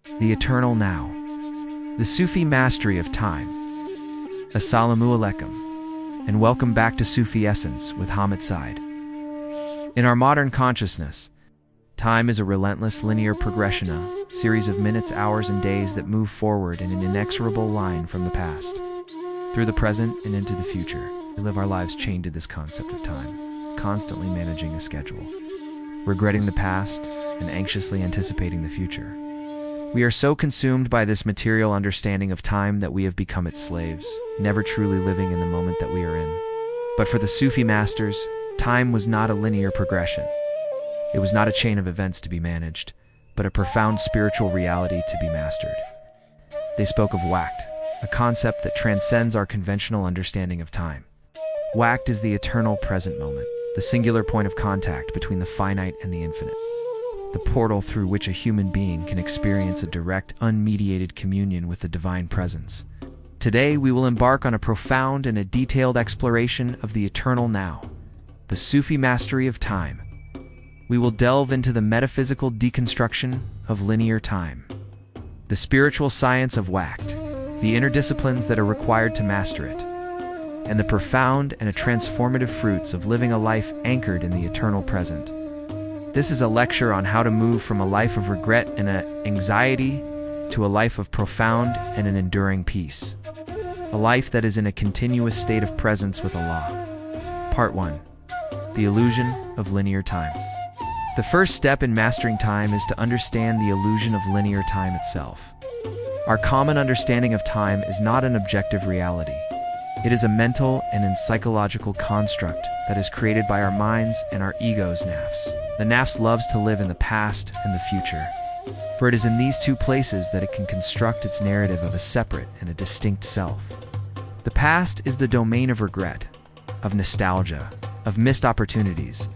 the eternal now. The Sufi Mastery of Time. Assalamu alaikum, and welcome back to Sufi Essence with Hammad Syed. In our modern consciousness, time is a relentless linear progression, a series of minutes, hours, and days that move forward in an inexorable line from the past, through the present and into the future. We live our lives chained to this concept of time, constantly managing a schedule, regretting the past, and anxiously anticipating the future. We are so consumed by this material understanding of time that we have become its slaves, never truly living in the moment that we are in. But for the Sufi masters, time was not a linear progression. It was not a chain of events to be managed, but a profound spiritual reality to be mastered. They spoke of Waqt, a concept that transcends our conventional understanding of time. Waqt is the eternal present moment, the singular point of contact between the finite and the infinite, the portal through which a human being can experience a direct, unmediated communion with the divine presence. Today, we will embark on a profound and a detailed exploration of the eternal now, the Sufi Mastery of Time. We will delve into the metaphysical deconstruction of linear time, the spiritual science of Waqt, the inner disciplines that are required to master it, and the profound and transformative fruits of living a life anchored in the eternal present. This is a lecture on how to move from a life of regret and anxiety to a life of profound and an enduring peace. A life that is in a continuous state of presence with Allah. Part 1. The Illusion of Linear Time. The first step in mastering time is to understand the illusion of linear time itself. Our common understanding of time is not an objective reality. It is a mental and psychological construct that is created by our minds and our ego's nafs. The nafs loves to live in the past and the future, for it is in these two places that it can construct its narrative of a separate and a distinct self. The past is the domain of regret, of nostalgia, of missed opportunities,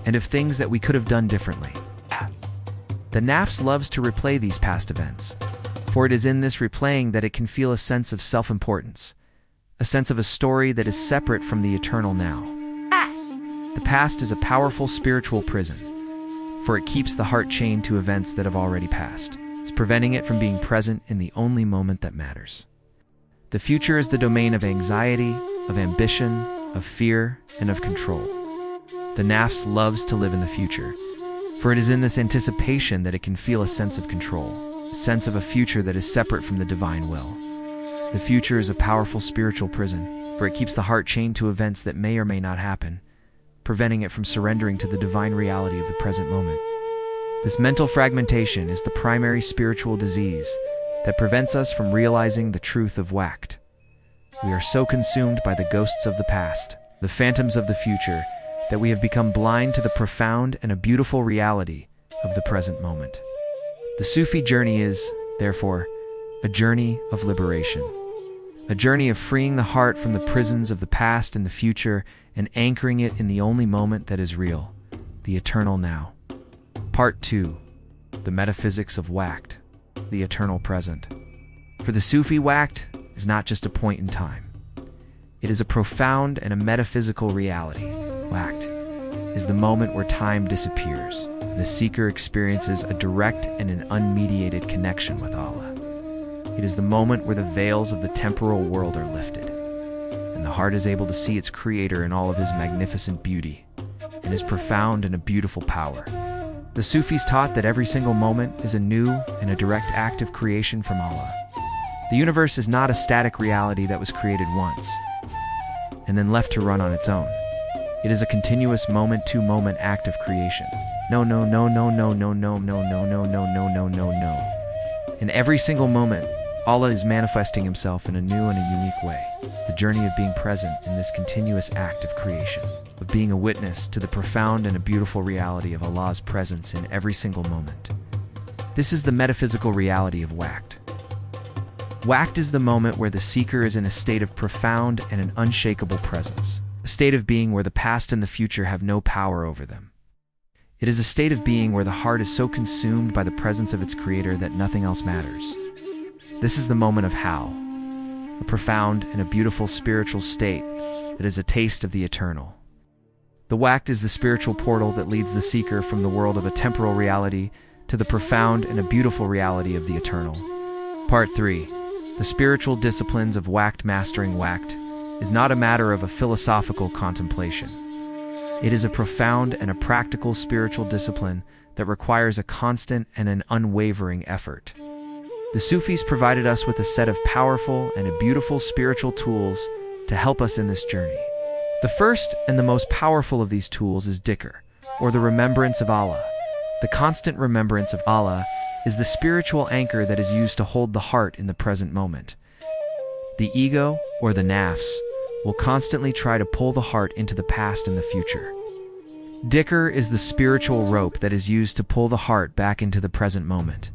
and of things that we could have done differently. The nafs loves to replay these past events, for it is in this replaying that it can feel a sense of self-importance, a sense of a story that is separate from the eternal now. The past is a powerful spiritual prison, for it keeps the heart chained to events that have already passed. It's preventing it from being present in the only moment that matters. The future is the domain of anxiety, of ambition, of fear, and of control. The nafs loves to live in the future, for it is in this anticipation that it can feel a sense of control, a sense of a future that is separate from the divine will. The future is a powerful spiritual prison, for it keeps the heart chained to events that may or may not happen, preventing it from surrendering to the divine reality of the present moment. This mental fragmentation is the primary spiritual disease that prevents us from realizing the truth of Waqt. We are so consumed by the ghosts of the past, the phantoms of the future, that we have become blind to the profound and a beautiful reality of the present moment. The Sufi journey is, therefore, a journey of liberation. A journey of freeing the heart from the prisons of the past and the future and anchoring it in the only moment that is real, the eternal now. Part 2. The Metaphysics of Waqt, the Eternal Present. For the Sufi, Waqt is not just a point in time. It is a profound and a metaphysical reality. Waqt is the moment where time disappears. The seeker experiences a direct and an unmediated connection with Allah. It is the moment where the veils of the temporal world are lifted, and the heart is able to see its creator in all of his magnificent beauty and his profound and a beautiful power. The Sufis taught that every single moment is a new and a direct act of creation from Allah. The universe is not a static reality that was created once and then left to run on its own. It is a continuous moment-to-moment act of creation. No. In every single moment, Allah is manifesting himself in a new and a unique way. It's the journey of being present in this continuous act of creation, of being a witness to the profound and a beautiful reality of Allah's presence in every single moment. This is the metaphysical reality of Waqt. Waqt is the moment where the seeker is in a state of profound and an unshakable presence, a state of being where the past and the future have no power over them. It is a state of being where the heart is so consumed by the presence of its creator that nothing else matters. This is the moment of Hal, a profound and a beautiful spiritual state that is a taste of the eternal. The Waqt is the spiritual portal that leads the seeker from the world of a temporal reality to to the profound and a beautiful reality of the eternal. Part 3. The spiritual disciplines of Waqt. Mastering Waqt is not a matter of a philosophical contemplation. It is a profound and a practical spiritual discipline that requires a constant and an unwavering effort. The Sufis provided us with a set of powerful and a beautiful spiritual tools to help us in this journey. The first and the most powerful of these tools is Dhikr, or the remembrance of Allah. The constant remembrance of Allah is the spiritual anchor that is used to hold the heart in the present moment. The ego, or the nafs, will constantly try to pull the heart into the past and the future. Dhikr is the spiritual rope that is used to pull the heart back into the present moment.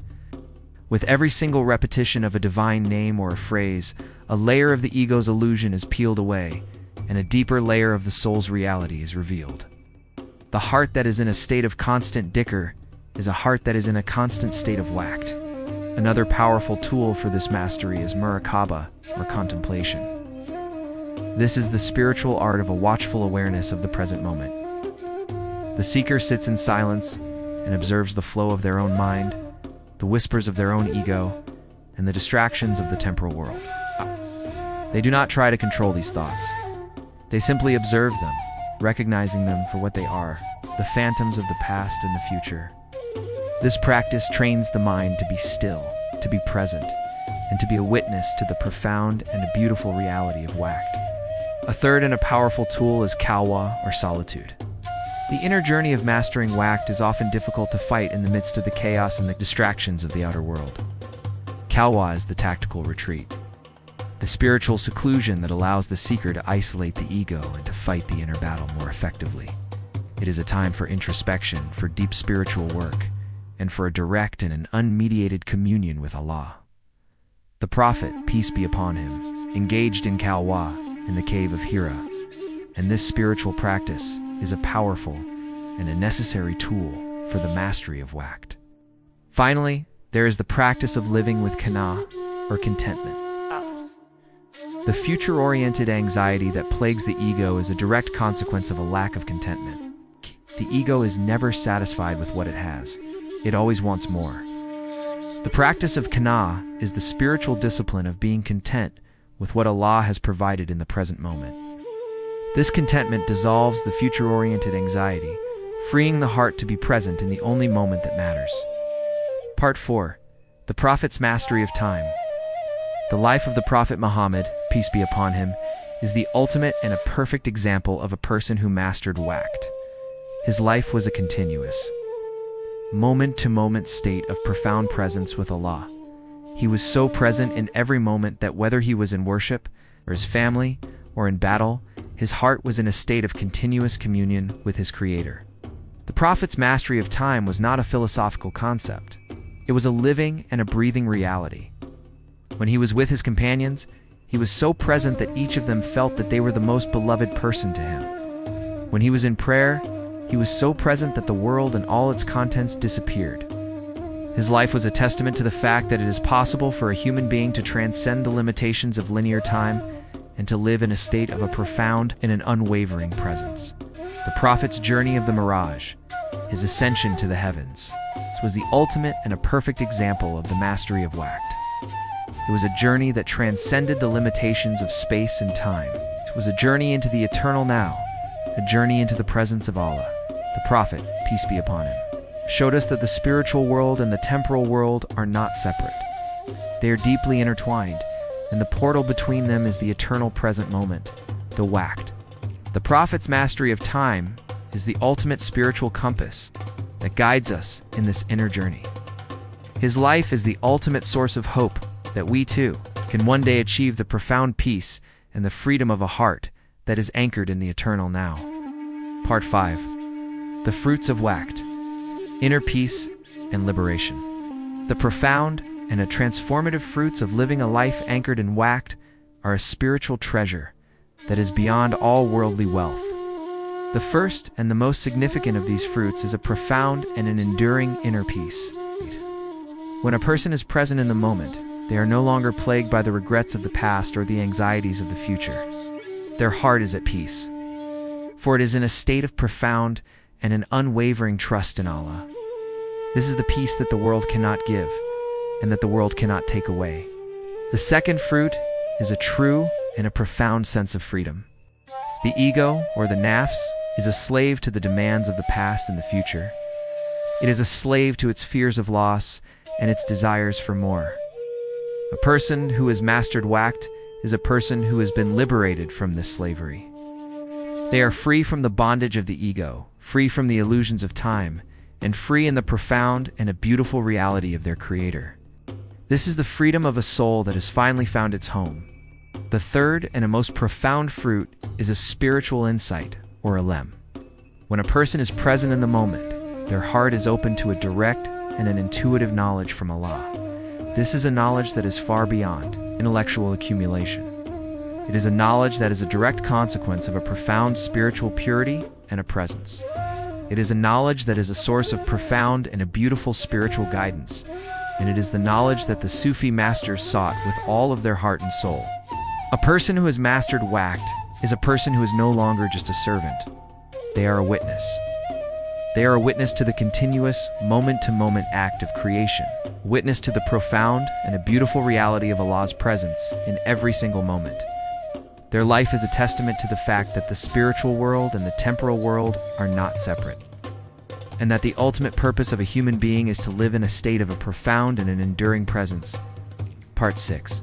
With every single repetition of a divine name or a phrase, a layer of the ego's illusion is peeled away, and a deeper layer of the soul's reality is revealed. The heart that is in a state of constant dhikr is a heart that is in a constant state of waqt. Another powerful tool for this mastery is muraqaba, or contemplation. This is the spiritual art of a watchful awareness of the present moment. The seeker sits in silence and observes the flow of their own mind, the whispers of their own ego, and the distractions of the temporal world. They do not try to control these thoughts. They simply observe them, recognizing them for what they are, the phantoms of the past and the future. This practice trains the mind to be still, to be present, and to be a witness to the profound and a beautiful reality of Waqt. A third and a powerful tool is khalwa, or solitude. The inner journey of mastering Waqt is often difficult to fight in the midst of the chaos and the distractions of the outer world. Khalwa is the tactical retreat, the spiritual seclusion that allows the seeker to isolate the ego and to fight the inner battle more effectively. It is a time for introspection, for deep spiritual work, and for a direct and an unmediated communion with Allah. The Prophet, peace be upon him, engaged in khalwa in the cave of Hira, and this spiritual practice is a powerful and a necessary tool for the mastery of Waqt. Finally, there is the practice of living with qana, or contentment. The future-oriented anxiety that plagues the ego is a direct consequence of a lack of contentment. The ego is never satisfied with what it has. It always wants more. The practice of qana is the spiritual discipline of being content with what Allah has provided in the present moment. This contentment dissolves the future-oriented anxiety, freeing the heart to be present in the only moment that matters. Part 4. The Prophet's Mastery of Time. The life of the Prophet Muhammad, peace be upon him, is the ultimate and a perfect example of a person who mastered Waqt. His life was a continuous, moment-to-moment state of profound presence with Allah. He was so present in every moment that whether he was in worship, or his family, or in battle, his heart was in a state of continuous communion with his Creator. The Prophet's mastery of time was not a philosophical concept. It was a living and a breathing reality. When he was with his companions, he was so present that each of them felt that they were the most beloved person to him. When he was in prayer, he was so present that the world and all its contents disappeared. His life was a testament to the fact that it is possible for a human being to transcend the limitations of linear time and to live in a state of a profound and an unwavering presence. The Prophet's journey of the Miraj, his ascension to the heavens, was the ultimate and a perfect example of the mastery of Waqt. It was a journey that transcended the limitations of space and time. It was a journey into the eternal now, a journey into the presence of Allah. The Prophet, peace be upon him, showed us that the spiritual world and the temporal world are not separate. They are deeply intertwined, and the portal between them is the eternal present moment, the Waqt. The Prophet's mastery of time is the ultimate spiritual compass that guides us in this inner journey. His life is the ultimate source of hope that we too can one day achieve the profound peace and the freedom of a heart that is anchored in the eternal now. Part 5. The fruits of Waqt, inner peace and liberation. The profound and a transformative fruits of living a life anchored in Waqt are a spiritual treasure that is beyond all worldly wealth. The first and the most significant of these fruits is a profound and an enduring inner peace. When a person is present in the moment, they are no longer plagued by the regrets of the past or the anxieties of the future. Their heart is at peace, for it is in a state of profound and an unwavering trust in Allah. This is the peace that the world cannot give, and that the world cannot take away. The second fruit is a true and a profound sense of freedom. The ego, or the nafs, is a slave to the demands of the past and the future. It is a slave to its fears of loss and its desires for more. A person who has mastered Waqt is a person who has been liberated from this slavery. They are free from the bondage of the ego, free from the illusions of time, and free in the profound and a beautiful reality of their creator. This is the freedom of a soul that has finally found its home. The third and a most profound fruit is a spiritual insight, or ilm. When a person is present in the moment, their heart is open to a direct and an intuitive knowledge from Allah. This is a knowledge that is far beyond intellectual accumulation. It is a knowledge that is a direct consequence of a profound spiritual purity and a presence. It is a knowledge that is a source of profound and a beautiful spiritual guidance, and it is the knowledge that the Sufi masters sought with all of their heart and soul. A person who has mastered Waqt is a person who is no longer just a servant. They are a witness. They are a witness to the continuous, moment-to-moment act of creation, witness to the profound and a beautiful reality of Allah's presence in every single moment. Their life is a testament to the fact that the spiritual world and the temporal world are not separate, and that the ultimate purpose of a human being is to live in a state of a profound and an enduring presence. Part 6.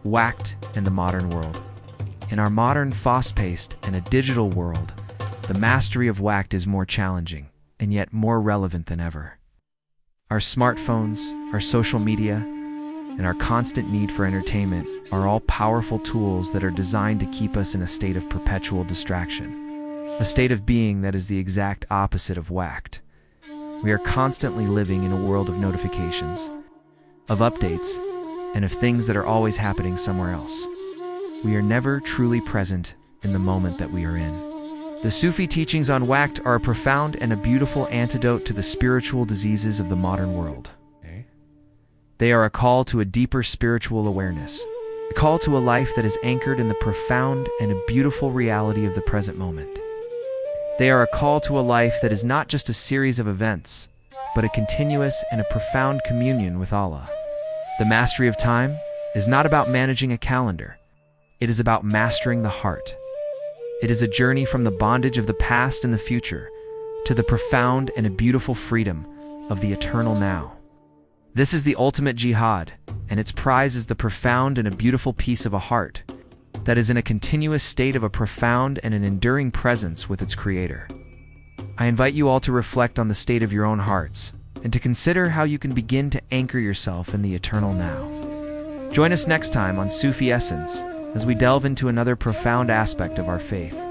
Waqt and the modern world. In our modern, fast-paced, and a digital world, the mastery of Waqt is more challenging, and yet more relevant than ever. Our smartphones, our social media, and our constant need for entertainment are all powerful tools that are designed to keep us in a state of perpetual distraction, a state of being that is the exact opposite of Waqt. We are constantly living in a world of notifications, of updates, and of things that are always happening somewhere else. We are never truly present in the moment that we are in. The Sufi teachings on Waqt are a profound and a beautiful antidote to the spiritual diseases of the modern world. They are a call to a deeper spiritual awareness, a call to a life that is anchored in the profound and a beautiful reality of the present moment. They are a call to a life that is not just a series of events, but a continuous and a profound communion with Allah. The mastery of time is not about managing a calendar. It is about mastering the heart. It is a journey from the bondage of the past and the future to the profound and a beautiful freedom of the eternal now. This is the ultimate jihad, and its prize is the profound and a beautiful peace of a heart that is in a continuous state of a profound and an enduring presence with its creator. I invite you all to reflect on the state of your own hearts and to consider how you can begin to anchor yourself in the eternal now. Join us next time on Sufi Essence as we delve into another profound aspect of our faith.